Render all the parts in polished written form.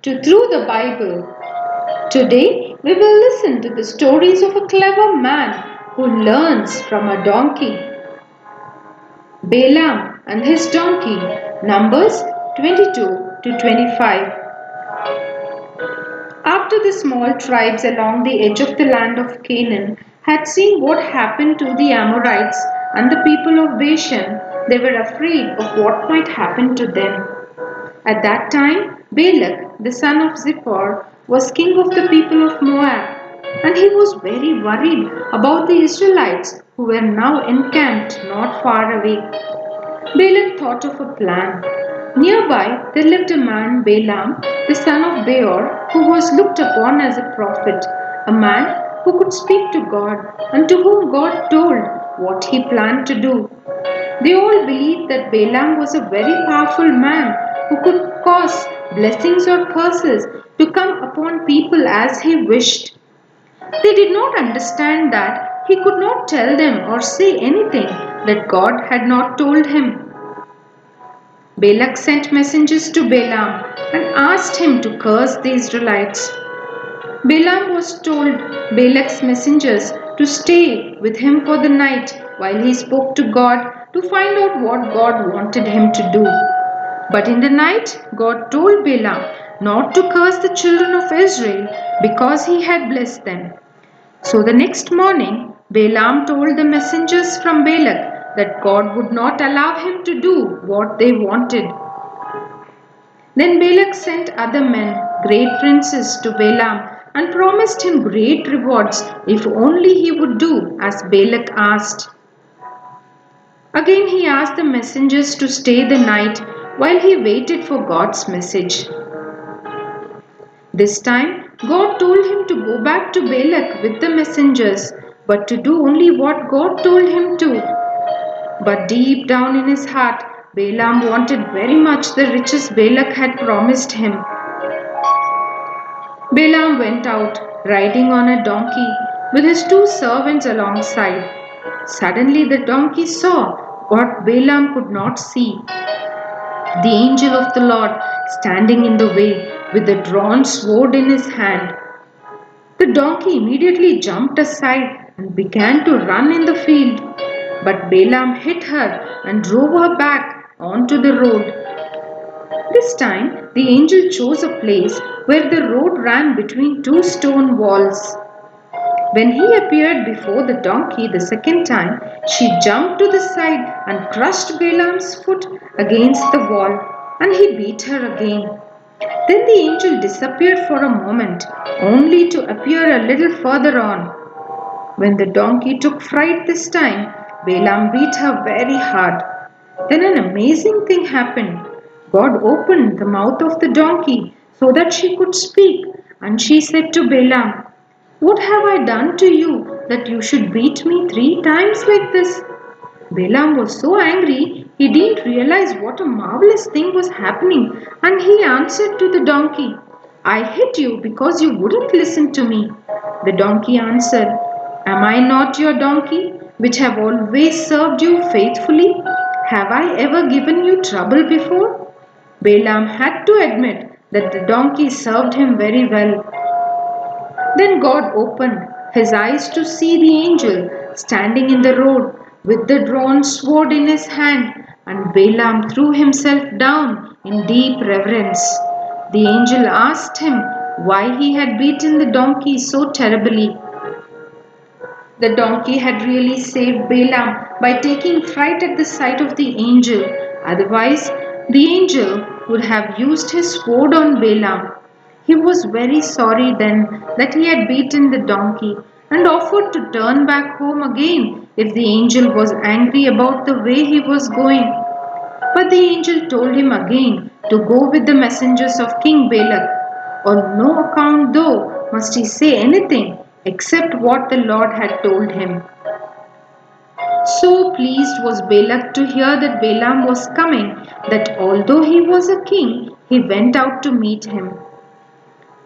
to Through the Bible. Today we will listen to the stories of a clever man who learns from a donkey. Balaam and his donkey, Numbers 22 to 25. After the small tribes along the edge of the land of Canaan had seen what happened to the Amorites and the people of Bashan, they were afraid of what might happen to them. At that time, Balak, the son of Zippor, was king of the people of Moab, and he was very worried about the Israelites who were now encamped not far away. Balak thought of a plan. Nearby there lived a man, Balaam, the son of Beor, who was looked upon as a prophet, a man who could speak to God and to whom God told what he planned to do. They all believed that Balaam was a very powerful man who could cause blessings or curses to come upon people as he wished. They did not understand that he could not tell them or say anything that God had not told him. Balak sent messengers to Balaam and asked him to curse the Israelites. Balaam was told Balak's messengers to stay with him for the night while he spoke to God to find out what God wanted him to do. But in the night, God told Balaam not to curse the children of Israel because he had blessed them. So the next morning, Balaam told the messengers from Balak that God would not allow him to do what they wanted. Then Balak sent other men, great princes, to Balaam and promised him great rewards if only he would do as Balak asked. Again he asked the messengers to stay the night while he waited for God's message. This time God told him to go back to Balak with the messengers, but to do only what God told him to. But deep down in his heart, Balaam wanted very much the riches Balak had promised him. Balaam went out, riding on a donkey, with his two servants alongside. Suddenly the donkey saw what Balaam could not see. The angel of the Lord standing in the way with a drawn sword in his hand. The donkey immediately jumped aside and began to run in the field. But Balaam hit her and drove her back onto the road. This time the angel chose a place where the road ran between two stone walls. When he appeared before the donkey the second time, she jumped to the side and crushed Balaam's foot against the wall, and he beat her again. Then the angel disappeared for a moment, only to appear a little further on. When the donkey took fright this time, Balaam beat her very hard. Then an amazing thing happened. God opened the mouth of the donkey so that she could speak, and she said to Balaam, "What have I done to you that you should beat me 3 times like this?" Balaam was so angry he didn't realize what a marvelous thing was happening, and he answered to the donkey, "I hit you because you wouldn't listen to me." The donkey answered, "Am I not your donkey, which have always served you faithfully? Have I ever given you trouble before?" Balaam had to admit that the donkey served him very well. Then God opened his eyes to see the angel standing in the road with the drawn sword in his hand, and Balaam threw himself down in deep reverence. The angel asked him why he had beaten the donkey so terribly. The donkey had really saved Balaam by taking fright at the sight of the angel. Otherwise, the angel would have used his sword on Balaam. He was very sorry then that he had beaten the donkey and offered to turn back home again if the angel was angry about the way he was going. But the angel told him again to go with the messengers of King Balak. On no account, though, must he say anything except what the Lord had told him. So pleased was Balak to hear that Balaam was coming that although he was a king, he went out to meet him.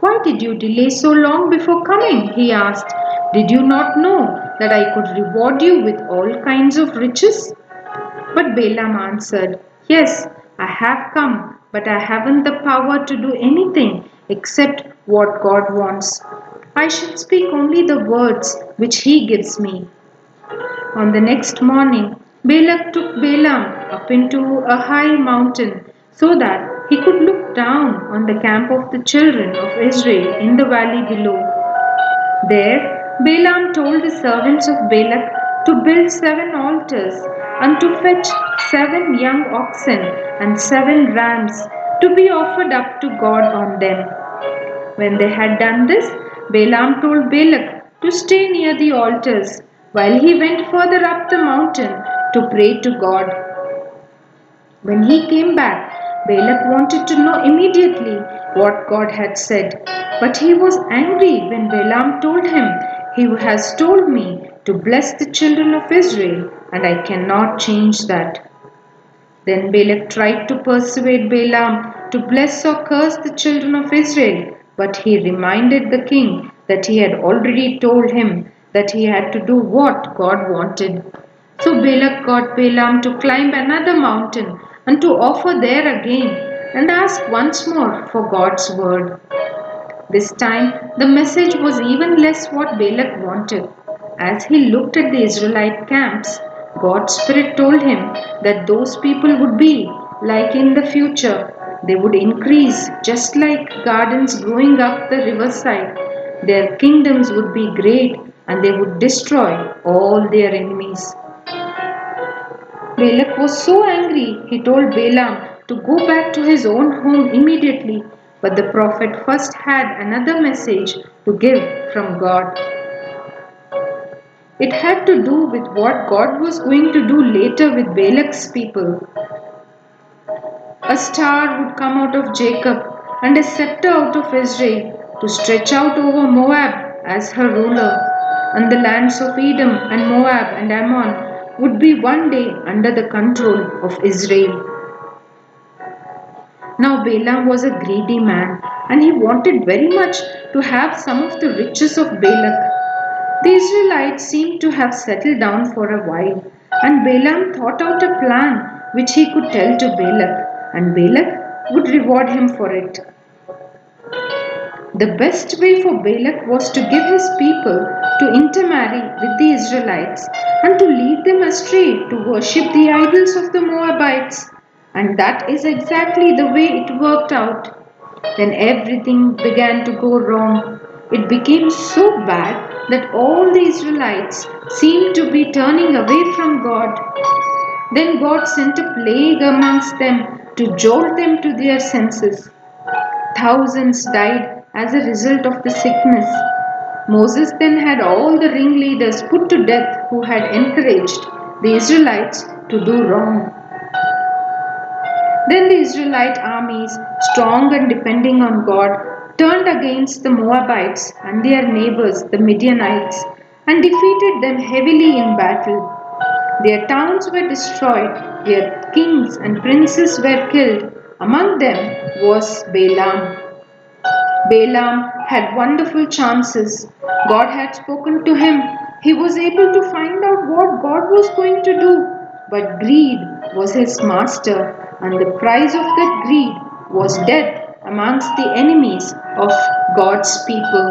"Why did you delay so long before coming?" he asked. "Did you not know that I could reward you with all kinds of riches?" But Balaam answered, "Yes, I have come, but I haven't the power to do anything except what God wants. I shall speak only the words which He gives me. On the next morning, Balak took Balaam up into a high mountain so that he could look down on the camp of the children of Israel in the valley below. There, Balaam told the servants of Balak to build 7 altars and to fetch 7 young oxen and 7 rams to be offered up to God on them. When they had done this, Balaam told Balak to stay near the altars while he went further up the mountain to pray to God. When he came back, Balak wanted to know immediately what God had said, but he was angry when Balaam told him, "He has told me to bless the children of Israel, and I cannot change that." Then Balak tried to persuade Balaam to bless or curse the children of Israel, but he reminded the king that he had already told him that he had to do what God wanted. So Balak got Balaam to climb another mountain and to offer there again and ask once more for God's word. This time the message was even less what Balak wanted. As he looked at the Israelite camps, God's Spirit told him that those people would be like in the future. They would increase just like gardens growing up the riverside. Their kingdoms would be great and they would destroy all their enemies. Balak was so angry he told Balaam to go back to his own home immediately, but the prophet first had another message to give from God. It had to do with what God was going to do later with Balak's people. A star would come out of Jacob and a scepter out of Israel to stretch out over Moab as her ruler, and the lands of Edom and Moab and Ammon would be one day under the control of Israel. Now Balaam was a greedy man and he wanted very much to have some of the riches of Balak. The Israelites seemed to have settled down for a while, and Balaam thought out a plan which he could tell to Balak, and Balak would reward him for it. The best way for Balak was to give his people to intermarry with the Israelites and to lead them astray to worship the idols of the Moabites. And that is exactly the way it worked out. Then everything began to go wrong. It became so bad that all the Israelites seemed to be turning away from God. Then God sent a plague amongst them to jolt them to their senses. Thousands died as a result of the sickness. Moses then had all the ringleaders put to death who had encouraged the Israelites to do wrong. Then the Israelite armies, strong and depending on God, turned against the Moabites and their neighbors, the Midianites, and defeated them heavily in battle. Their towns were destroyed, their kings and princes were killed. Among them was Balaam. Balaam had wonderful chances. God had spoken to him. He was able to find out what God was going to do. But greed was his master, and the price of that greed was death amongst the enemies of God's people.